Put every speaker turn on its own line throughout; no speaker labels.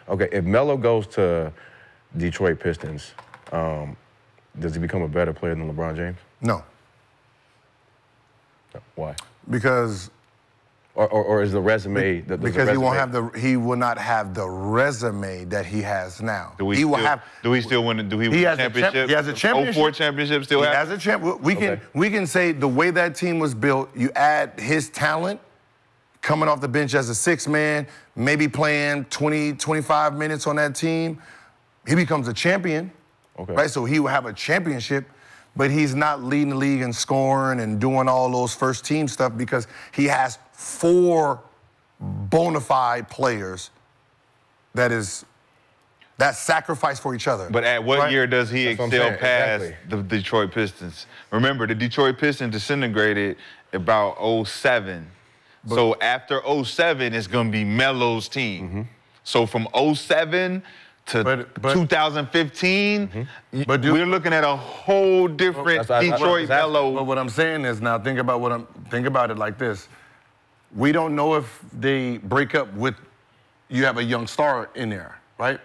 Okay, if Melo goes to Detroit Pistons, does he become a better player than LeBron James?
No.
Why?
Because.
Or is the resume
because he will not have the resume that he has now.
Do he still win? Do he win a championship?
He has a championship.
04 championship still
has a champ. We can say the way that team was built. You add his talent, coming off the bench as a sixth man, maybe playing 20, 25 minutes on that team, he becomes a champion.
Okay.
Right, so he will have a championship. But he's not leading the league in scoring and doing all those first team stuff because he has 4 bona fide players that sacrifice for each other.
But at what year does he excel past the Detroit Pistons? Remember, the Detroit Pistons disintegrated about 07. So after 07, it's going to be Melo's team.
Mm-hmm.
So from 07 to 2015, we're looking at a whole different Detroit Melo.
But what I'm saying is now think about it like this. We don't know if they break up with you have a young star in there, right?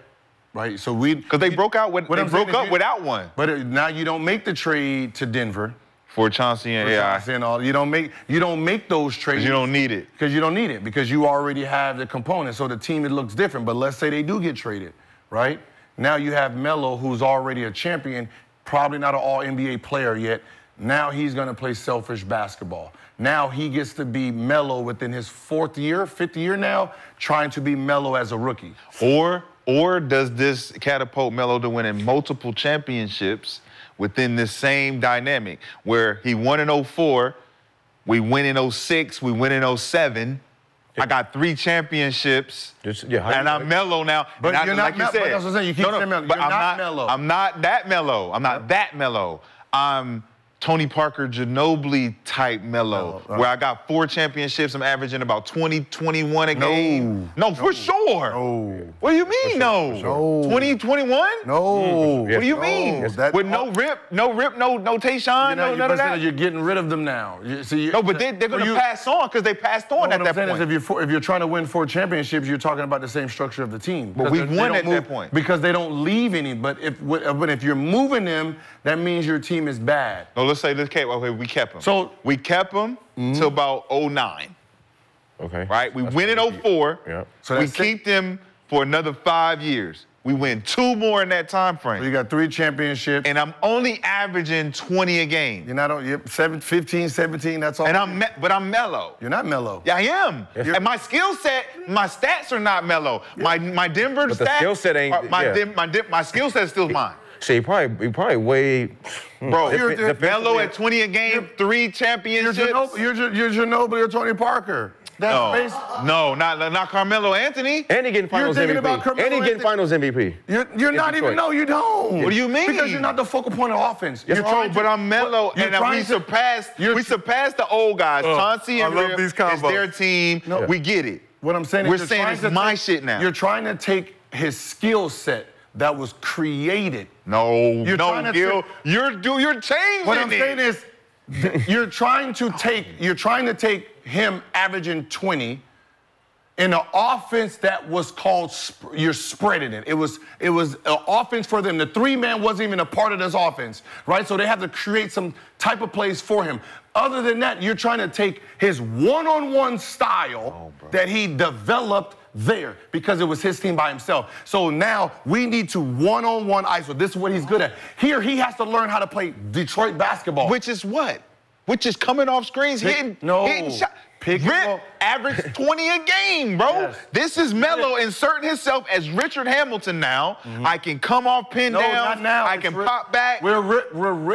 Right. So
because they broke up without one.
But now you don't make the trade to Denver
for Chauncey and AI.
And all. You don't make those trades.
You don't need it.
Because you don't need it because you already have the components. So the team, it looks different. But let's say they do get traded. Right? Now you have Melo, who's already a champion, probably not an all-NBA player yet. Now he's going to play selfish basketball. Now he gets to be Melo within his 5th year now, trying to be Melo as a rookie.
Or does this catapult Melo to winning multiple championships within this same dynamic where he won in 04, we win in 06, we win in 07, I got 3 championships, and I'm Melo now.
But you're not Melo. That's what I'm saying. You keep saying Melo. You're not Melo.
I'm not that Melo. I'm not that Melo. I'm Tony Parker, Ginobili type Melo, where I got 4 championships. I'm averaging about 20, 21 a game. No, for sure.
No.
What do you mean, no?
No.
20, 21?
No.
What do you mean? With no rip, no Tayshaun, none of that?
You're getting rid of them now.
No, but they're going to pass on because they passed on at that point.
What I'm saying is if you're trying to win 4 championships, you're talking about the same structure of the team.
But we won at that point.
Because they don't leave any. But if you're moving them, that means your team is bad.
No, let's say we kept him.
So
we kept him till about 09.
Okay.
Right? We win in 04.
Yeah.
So we keep them for another 5 years. We win 2 more in that time frame.
So you got 3 championships.
And I'm only averaging 20 a game.
You're not 15, 17, that's all.
And but I'm Melo.
You're not Melo.
Yeah, I am. And my skill set, my stats are not Melo. My Denver stats.
The skill set ain't.
My skill set is still mine.
So he probably way.
Bro, Melo at 20 a game, 3 championships.
You're Ginobili or Tony Parker.
No, not Carmelo Anthony.
And he getting Finals MVP. And he getting Finals MVP.
You're not even. No, you don't.
What do you mean?
Because you're not the focal point of offense.
But I'm Melo, and we surpassed the old guys. Chauncey and Rip is their team. No. We get it.
What I'm saying
is, we're saying it's my shit now.
You're trying to take his skill set that was created.
No, Gil. You're changing it.
What I'm saying is, you're trying to take him averaging 20 in an offense that was called, you're spreading it. It was an offense for them. The 3-man wasn't even a part of this offense, right? So they have to create some type of plays for him. Other than that, you're trying to take his one-on-one style that he developed there because it was his team by himself. So now we need to one-on-one ISO. This is what he's good at. Here, he has to learn how to play Detroit basketball.
Which is what? Which is coming off screens, hitting shots. Rip average 20 a game, bro. Yes. This is Melo inserting himself as Richard Hamilton now. I can come off pin down.
Not now.
I can pop back.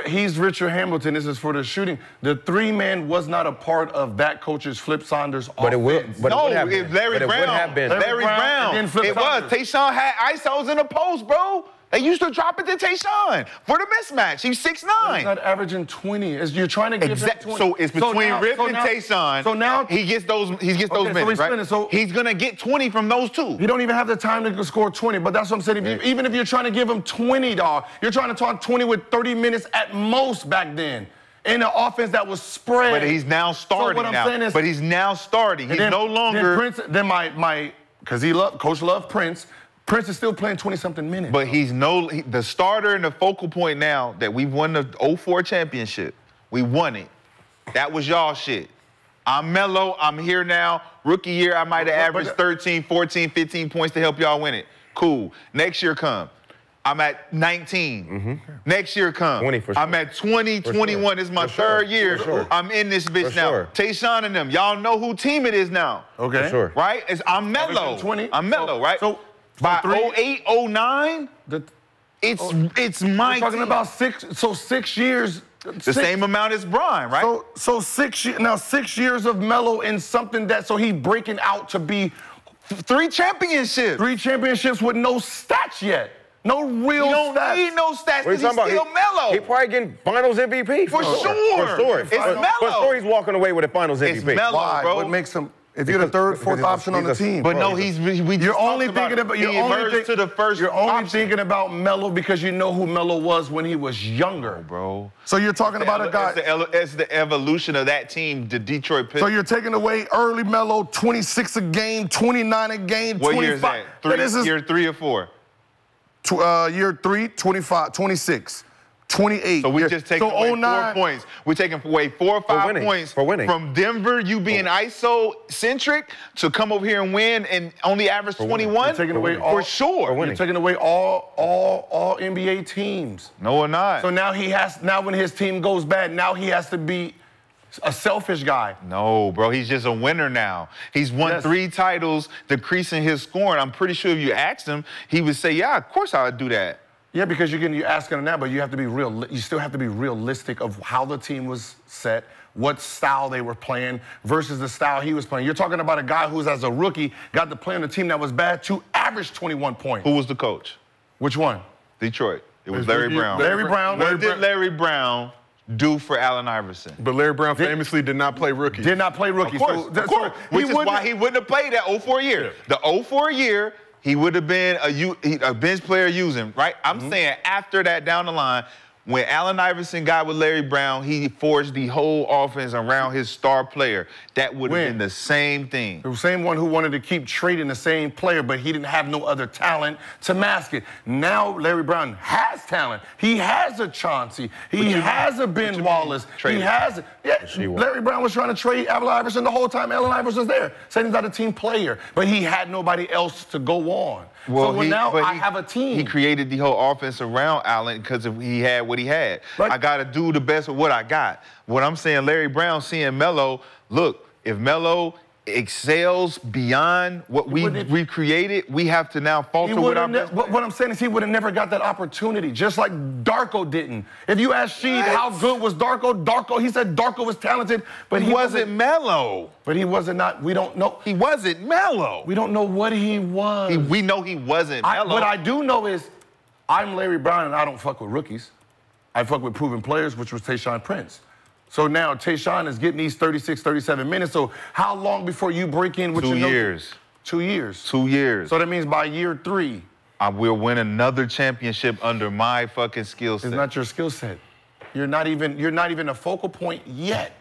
He's Richard Hamilton. This is for the shooting. The 3-man was not a part of that coach's Flip Saunders offense.
Larry Brown. Larry Brown. It was. Tayshaun had ISOs in the post, bro. They used to drop it to Tayshaun for the mismatch. He's 6'9".
He's not averaging 20. You're trying to give him 20.
So it's between Rip and Tayshaun.
So now
he gets those minutes, right? So he's gonna get 20 from those 2.
You don't even have the time to score 20. But that's what I'm saying. Even if you're trying to give him 20, dog, you're trying to talk 20 with 30 minutes at most back then. In an offense that was spread.
But he's now starting now. He's now starting. He's no longer.
Because Coach loved Prince. Prince is still playing 20-something minutes.
But he's the starter and the focal point now that we've won the 04 championship. We won it. That was y'all shit. I'm Melo. I'm here now. Rookie year, I might have averaged 13, 14, 15 points to help y'all win it. Cool. Next year come. I'm at 19. Next year come.
20 for sure.
I'm at 20, 21.
Sure.
This is my third year.
Sure.
I'm in this bitch
For
now.
sure.
Tayshaun and them. Y'all know who team it is now.
Okay.
For sure.
Right? I'm Melo.
20.
I'm Melo, right?
So
by
3,
08, 09, it's my
we're talking
team.
about 6 years.
The same amount as Bron, right?
So 6 years, now 6 years of Melo in something that, so he breaking out to be
3 championships.
3 championships with no stats yet. No real
You don't
stats.
need no stats
What are
because
you
he's
talking
still
about?
Melo.
He probably getting Finals MVP.
For sure.
For sure.
It's
For
Melo.
sure he's walking away with a Finals MVP.
It's Melo,
Why?
bro.
What makes him, if you're the third, fourth option on the team?
But no, we just
You're only
talked
thinking about,
he emerged to the first
you're only
option.
thinking about Melo because you know who Melo was when he was younger.
Bro.
So you're talking about a guy.
It's the evolution of that team, the Detroit Pistons.
So you're taking away early Melo, 26 a game, 29 a game,
What
25.
year is that? Year 3 or 4?
Year 3, 25, 26, 28.
So we just taking away 4 points. We're taking away 4 or 5 points from Denver, you being ISO-centric, to come over here and win and only average 21?
You're taking away all,
for sure.
You're taking away all NBA teams.
No, we're not.
So now when his team goes bad, now he has to be a selfish guy.
No, bro, he's just a winner now. He's won 3 titles, decreasing his scoring. I'm pretty sure if you asked him, he would say, yeah, of course I would do that.
Yeah, because you're asking him that, but you have to be real. You still have to be realistic of how the team was set, what style they were playing versus the style he was playing. You're talking about a guy who's, as a rookie, got to play on a team that was bad to average 21 points.
Who was the coach?
Which one?
Detroit. It was Larry Brown.
Larry Brown.
What did Larry Brown do for Allen Iverson?
But Larry Brown famously did not play rookies.
Did not play rookies.
Of course. Which is why he wouldn't have played that 04 year. The 04 year, he would have been a bench player using, right? I'm saying after that down the line, when Allen Iverson got with Larry Brown, he forged the whole offense around his star player. That would have been the same thing.
The same one who wanted to keep trading the same player, but he didn't have no other talent to mask it. Now Larry Brown has talent. He has a Chauncey. He has a Ben Wallace. He has Larry Brown was trying to trade Allen Iverson the whole time Allen Iverson was there. Saying he's not a team player, but he had nobody else to go on.
Well,
so now I have a team.
He created the whole offense around Allen because he had what he had. I got to do the best with what I got. What I'm saying, Larry Brown seeing Melo, look, if Melo excels beyond what we created, we have to now falter with our best.
What I'm saying is he would have never got that opportunity, just like Darko didn't. If you ask Sheed how good was Darko, he said Darko was talented, but he
wasn't Melo.
But he wasn't we don't know.
He wasn't Melo.
We don't know what he was.
We know he wasn't Melo.
What I do know is I'm Larry Brown and I don't fuck with rookies. I fuck with proven players, which was Tayshaun Prince. So now Tayshaun is getting these 36, 37 minutes. So how long before you break in with
2 years.
2 years.
2 years.
So that means by year 3.
I will win another championship under my fucking skill set.
It's not your skill set. You're not even a focal point yet.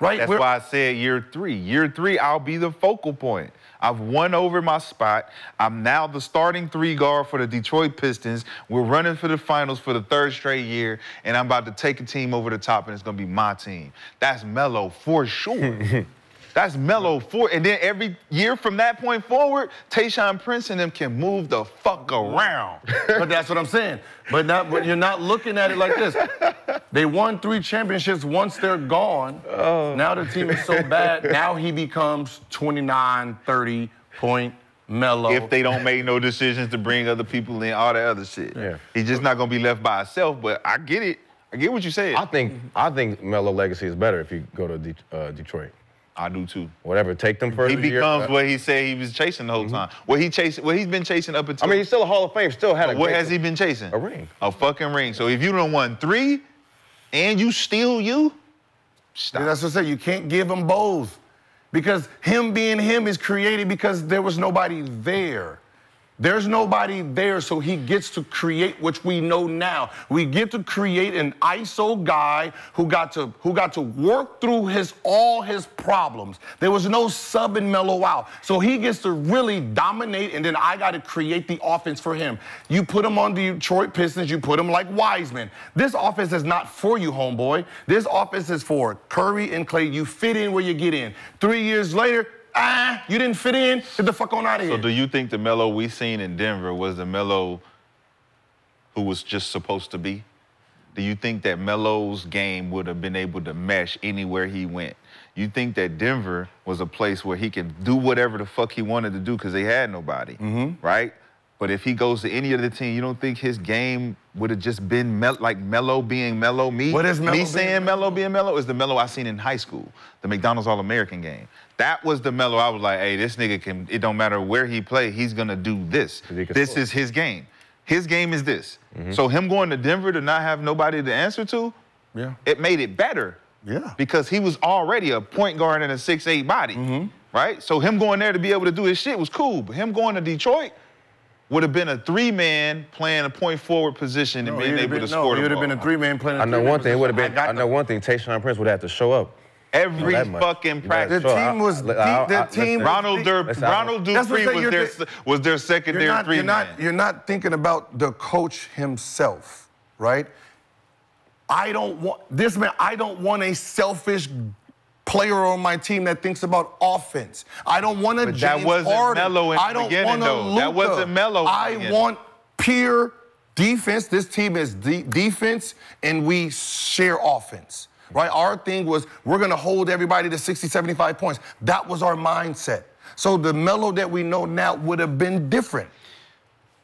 Right?
That's why I said year 3. Year 3, I'll be the focal point. I've won over my spot. I'm now the starting 3 guard for the Detroit Pistons. We're running for the finals for the 3rd straight year, and I'm about to take a team over the top, and it's going to be my team. That's Melo for sure. That's Melo and then every year from that point forward, Tayshaun Prince and them can move the fuck around.
But that's what I'm saying. But you're not looking at it like this. They won 3 championships once they're gone. Now the team is so bad, now he becomes 29, 30 point Melo.
If they don't make no decisions to bring other people in, all that other shit.
Yeah.
He's just not gonna be left by himself, but I get it. I get what you said.
I think Melo legacy is better if you go to Detroit.
I do too.
Whatever, take them first.
He becomes what he said he was chasing the whole time. What he's been chasing up until.
I mean, he's still a Hall of Fame. Still had
what has he been chasing?
A ring.
A fucking ring. So if you done won 3, and you still stop.
Yeah, that's what I said. You can't give him both, because him being him is created because there was nobody there. There's nobody there, so he gets to create, which we know now. We get to create an ISO guy who got to work through all his problems. There was no subbing Melo out. So he gets to really dominate, and then I got to create the offense for him. You put him on the Detroit Pistons, you put him like Wiseman. This offense is not for you, homeboy. This offense is for Curry and Clay. You fit in where you get in. 3 years later, you didn't fit in. Get the fuck on out of here.
So do you think the Melo we seen in Denver was the Melo who was just supposed to be? Do you think that Melo's game would have been able to mesh anywhere he went? You think that Denver was a place where he can do whatever the fuck he wanted to do because they had nobody, right? But if he goes to any other team, you don't think his game would have just been like Melo being Melo?
What is Melo
me saying Melo being Melo is the Melo I seen in high school, the McDonald's All-American game. That was the Melo I was like, hey, this nigga can, it don't matter where he play, he's gonna do this. This is his game. His game is this. So him going to Denver to not have nobody to answer to, it made it better.
Yeah.
Because he was already a point guard and a 6'8" body, right? So him going there to be able to do his shit was cool, but him going to Detroit would have been a 3-man playing a point forward position and being able to score the ball.
He would have been a 3-man playing a 3-man
I know one thing. It would have
position.
been. I know one thing. Tayshaun Prince would have to show up.
Every fucking practice.
The team was deep. The team.
Ronald Dupree was their secondary 3-man.
You're not thinking about the coach himself, right? I don't want a selfish player on my team that thinks about offense. I don't want a James Harden.
That wasn't Melo in the beginning, though. That wasn't Melo.
I want pure defense. This team is defense, and we share offense, right? Our thing was we're going to hold everybody to 60, 75 points. That was our mindset. So the Melo that we know now would have been different.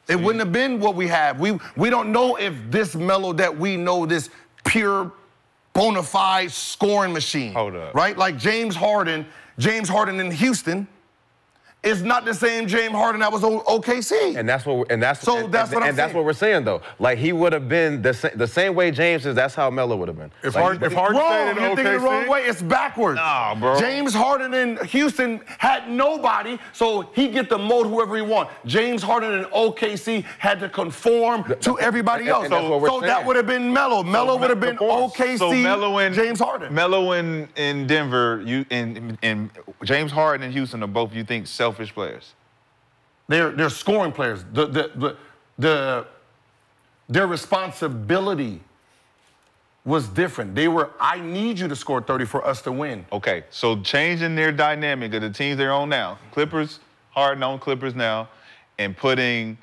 It wouldn't have been what we have. We don't know if this Melo that we know, this pure bona fide scoring machine.
Hold up.
Right? Like James Harden in Houston is not the same James Harden that was on OKC.
And that's what we're saying though. Like he would have been the same way James is. That's how Melo would have been.
If Harden stayed in OKC,
you're thinking the wrong way. It's backwards.
Nah, bro.
James Harden in Houston had nobody, so he get to mold whoever he want. James Harden in OKC had to conform to everybody else. So that would have been Melo. Melo would have been OKC.
So Melo and
James Harden.
Melo in Denver, and James Harden in Houston are both, you think, selfish players?
They're scoring players. Their responsibility was different. They were, I need you to score 30 for us to win.
Okay, so changing their dynamic of the teams they're on now, Clippers, Harden on Clippers now, and putting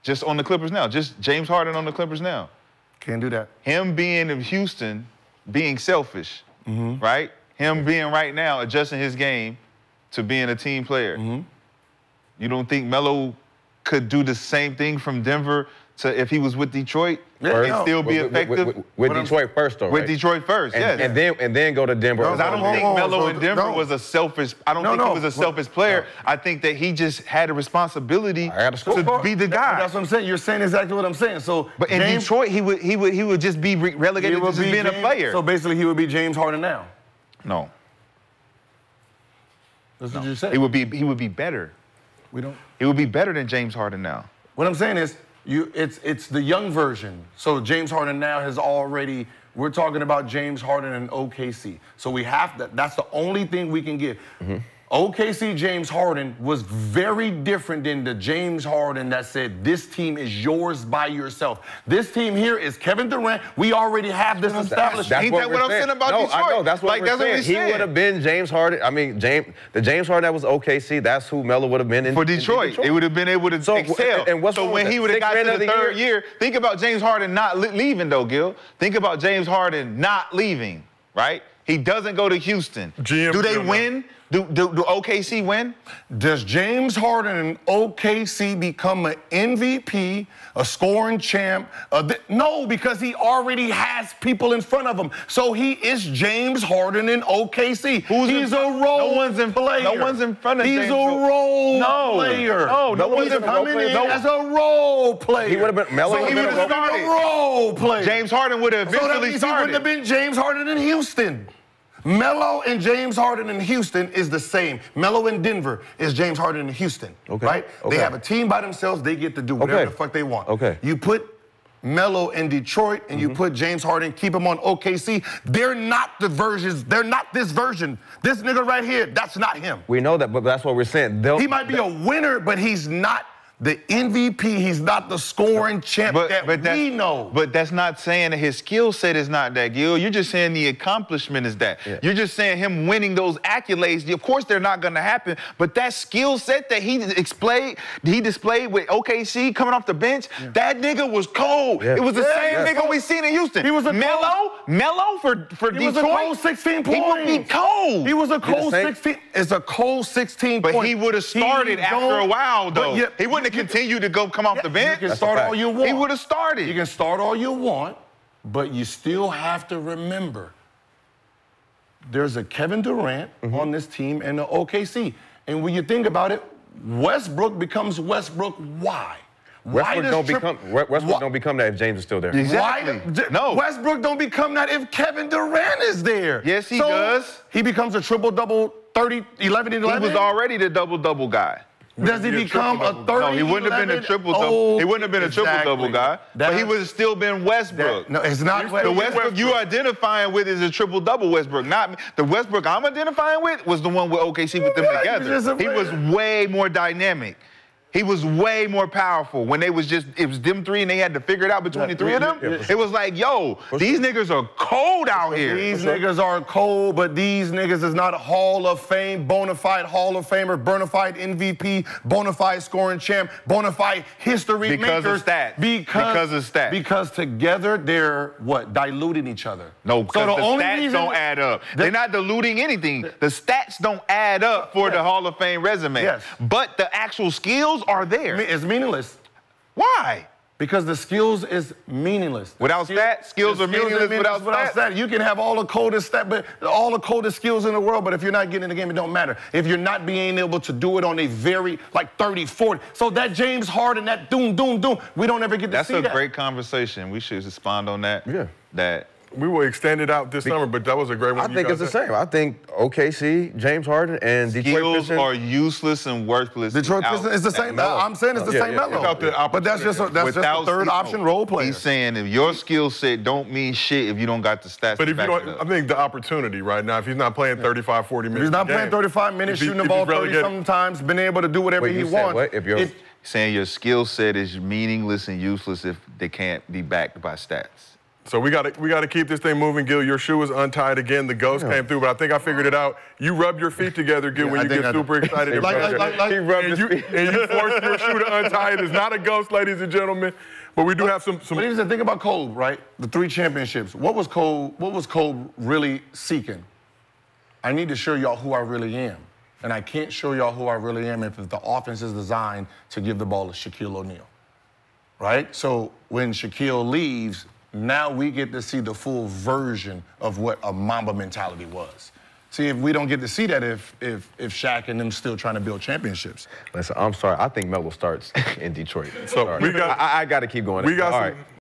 just on the Clippers now, just James Harden on the Clippers now.
Can't do that.
Him being in Houston, being selfish, right? Him being right now adjusting his game to being a team player. You don't think Melo could do the same thing from Denver to if he was with Detroit and still be effective?
With Detroit first, though, right?
With Detroit first, yes.
And then go to Denver.
Because I don't think Melo in Denver was a selfish. I don't think he was a selfish player. I think that he just had a responsibility to be the guy.
That's what I'm saying. You're saying exactly what I'm saying. So,
but in Detroit, he would just be relegated to just being a player.
So basically, he would be James Harden now.
No.
That's what you said.
He would be better. He would be better than James Harden now.
What I'm saying is, it's the young version. So James Harden now has already. We're talking about James Harden and OKC. So we have that. That's the only thing we can give. OKC James Harden was very different than the James Harden that said, this team is yours by yourself. This team here is Kevin Durant. We already have this established.
Ain't that what I'm saying about Detroit?
I know, that's what we're saying. He would have been James Harden. I mean, the James Harden that was OKC, that's who Melo would have been in
Detroit. It would have been able to excel. So when he would have got to the third year, think about James Harden not leaving, though, Gil. Think about James Harden not leaving, right? He doesn't go to Houston. Do they win? Do OKC win?
Does James Harden and OKC become an MVP, a scoring champ? No, because he already has people in front of him. So he is James Harden in OKC. He's a role player.
No one's in front of James.
He's a role player.
No one's
coming in as a role player.
He would have been Melo.
So he would have been a role player.
James Harden would have eventually
started.
started.
He wouldn't have been James Harden in Houston. Melo and James Harden in Houston is the same. Melo in Denver is James Harden in Houston, right? They have a team by themselves. They get to do whatever the fuck they want. You put Melo in Detroit and you put James Harden, keep him on OKC. They're not the versions. They're not this version. This nigga right here, that's not him.
We know that, but that's what we're saying.
He might be a winner, but he's not the MVP. He's not the scoring champ that we know.
But that's not saying that his skill set is not that, Gil. You're just saying the accomplishment is that. You're just saying him winning those accolades. Of course, they're not going to happen. But that skill set that he displayed with OKC coming off the bench, that nigga was cold. It was the same nigga we seen in Houston. He was a Melo for Detroit. He was a cold 16 points. He would be cold.
He was a cold 16. It's a cold 16 points.
But he would have started after a while, though. He wouldn't continue to come off the bench.
You can start all you want.
He would have started.
You can start all you want, but you still have to remember there's a Kevin Durant on this team and the OKC. And when you think about it, Westbrook becomes Westbrook. Why?
Westbrook don't become that if James is still there.
Exactly. No.
Westbrook don't become that if Kevin Durant is there.
Yes, he does.
He becomes a triple-double, 30, 11, and 11.
He was already the double-double guy.
Does he become a 30?
No, he wouldn't have been a triple-double. He wouldn't have been a triple-double guy. But he would have still been Westbrook.
No, it's not
the Westbrook you identifying with is a triple-double Westbrook. Not me. The Westbrook I'm identifying with was the one with OKC with them together. He was way more dynamic. He was way more powerful when it was them three and they had to figure it out between the three of them. It was like, yo, these niggas are cold out here.
These niggas are cold, but these niggas is not a Hall of Fame, bona fide Hall of Famer, bona fide MVP, bona fide scoring champ, bona fide history
because
makers.
Of stats.
Because
of stats.
Because together they're, diluting each other.
No, because the stats don't add up. They're not diluting anything. The stats don't add up for the Hall of Fame resume.
Yes.
But the actual skills are there.
It's meaningless.
Why?
Because the skills is meaningless.
Without stats, skills are meaningless without stats.
You can have all the coldest all the coldest skills in the world, but if you're not getting in the game, it don't matter. If you're not being able to do it on a very, 30, 40. So that James Harden, that doom, we don't ever get to see that.
That's a great conversation. We should respond on that.
Yeah.
We will extend it out this summer, but that was a great one.
I think it's the same. I think OKC, James Harden, and Detroit Pistons.
Skills are useless and worthless.
Detroit Pistons is the same. I'm saying it's the same Melo. But that's just a third option role player.
He's saying if your skill set don't mean shit if you don't got the stats.
But if you don't, I think the opportunity right now, if he's not playing 35, 40 minutes,
if he's not playing 35 minutes, shooting the ball 30 sometimes, been able to do whatever he wants.
Saying your skill set is meaningless and useless if they can't be backed by stats.
So we got to keep this thing moving, Gil. Your shoe is untied again. The ghost came through, but I think I figured it out. You rub your feet together, Gil, when you get super excited. He rubbed his feet. And you force your shoe to untie it. It's not a ghost, ladies and gentlemen. But we do have some.
But here's the thing about Cole, right? The 3 championships. What was Cole really seeking? I need to show y'all who I really am. And I can't show y'all who I really am if the offense is designed to give the ball to Shaquille O'Neal. Right? So when Shaquille leaves, now we get to see the full version of what a Mamba mentality was. See, if we don't get to see that if Shaq and them still trying to build championships.
Listen, I'm sorry. I think Melo starts in Detroit.
So I
got to keep going.
We got some,